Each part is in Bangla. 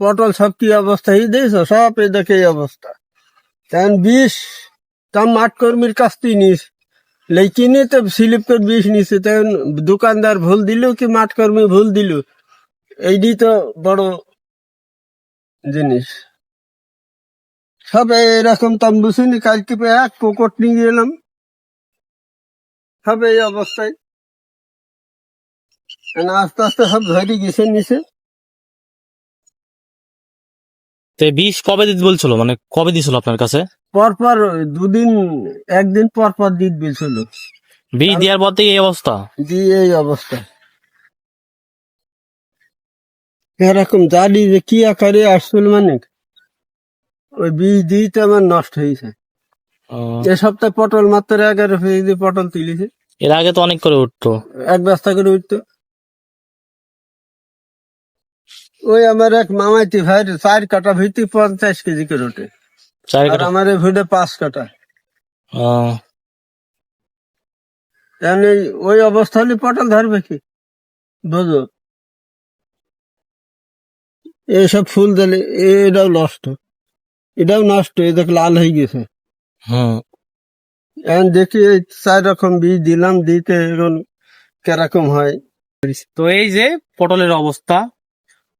পটল সব কি অবস্থা এই দিয়েছ, সব এই দেখে এই অবস্থা। তখন বিষ তাম মাঠ কর্মীর কাছ থেকে নিস লেকিনে তো স্লিপ করে বিষ নিছে, তখন দোকানদার ভুল দিল কি মাঠ কর্মী ভুল দিল, এইটি তো বড় জিনিস। সব এরকম তাম বুঝিনি, কালকে এক কোকট নিয়ে এলাম, সব এই অবস্থায়। আস্তে আস্তে সব ধরে গেছে নিচে। তো বিষ কবে দিতে বলছিল, মানে কবে দিছিল আপনার কাছে? পরপর দুদিন, একদিন পর পর দিত বলছিল। বিষ দেওয়ার পর থেকে এই অবস্থা। দিয়ে এই অবস্থা এরকম জানি যে কি আকারে আসছিল, মানে ওই বীজ দিয়ে তো আমার নষ্ট হয়েছে। এ সপ্তাহে পটল মাত্র 11 কেজি পটল তুলেছে। এর আগে তো অনেক করে উঠতো, এক বস্তা করে উঠতো। ওই আমার এক মামাইতি ভাইয়ের 4 কাটা ভিত্তি 50 কেজি করে ওঠে, 4 আর কাঠা। আমার এই ভিড়ে 5 কাটা। এমনি ওই অবস্থা হলে পটল ধরবে কি বুঝো। এইসব ফুল দিলে এটাও নষ্ট, এটাও নষ্ট, এ দেখ লাল হয়ে গেছে। এখন দেখি এই 4 রকম বীজ দিলাম, দিতে এখন কিরকম হয়। তো এই যে পটলের অবস্থা,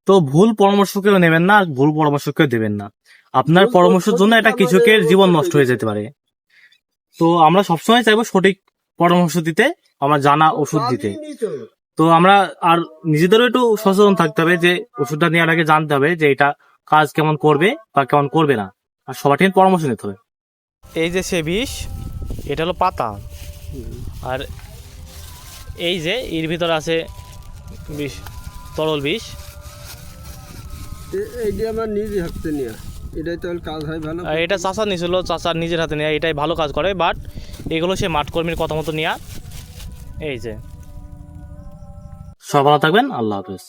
তো ভুল পরামর্শ কেউ নেবেন না, ভুল পরামর্শ কেউ দেবেন না। আপনার পরামর্শের জন্য একটা কৃষকের জীবন নষ্ট হয়ে যেতে পারে। তো আমরা সবসময় চাইবো সঠিক পরামর্শ দিতে, আমরা জানা ওষুধ দিতে। তো আমরা আর নিজেদেরও একটু সচেতন থাকতে হবে, যে ওষুধটা নেওয়ার আগে জানতে হবে যে এটা কাজ কেমন করবে বা কেমন করবে না, আর সবার ঠিক পরামর্শ নিতে হবে। এই যে সে বিষ, এটা হলো পাতা, আর এই যে এর ভিতরে আছে বিষ, তরল বিষ। এইটা আমার নিজে হাতে নেওয়া, এটাই তো কাজ হয় ভালো। এটা চাচা নিয়েছিল, চাচার নিজের হাতে নেওয়া, এটাই ভালো কাজ করে। বাট এগুলো সে মাঠ কর্মীর কথা মতো নেওয়া। এই যে, সব ভালো থাকবেন, আল্লাহ হাফেজ।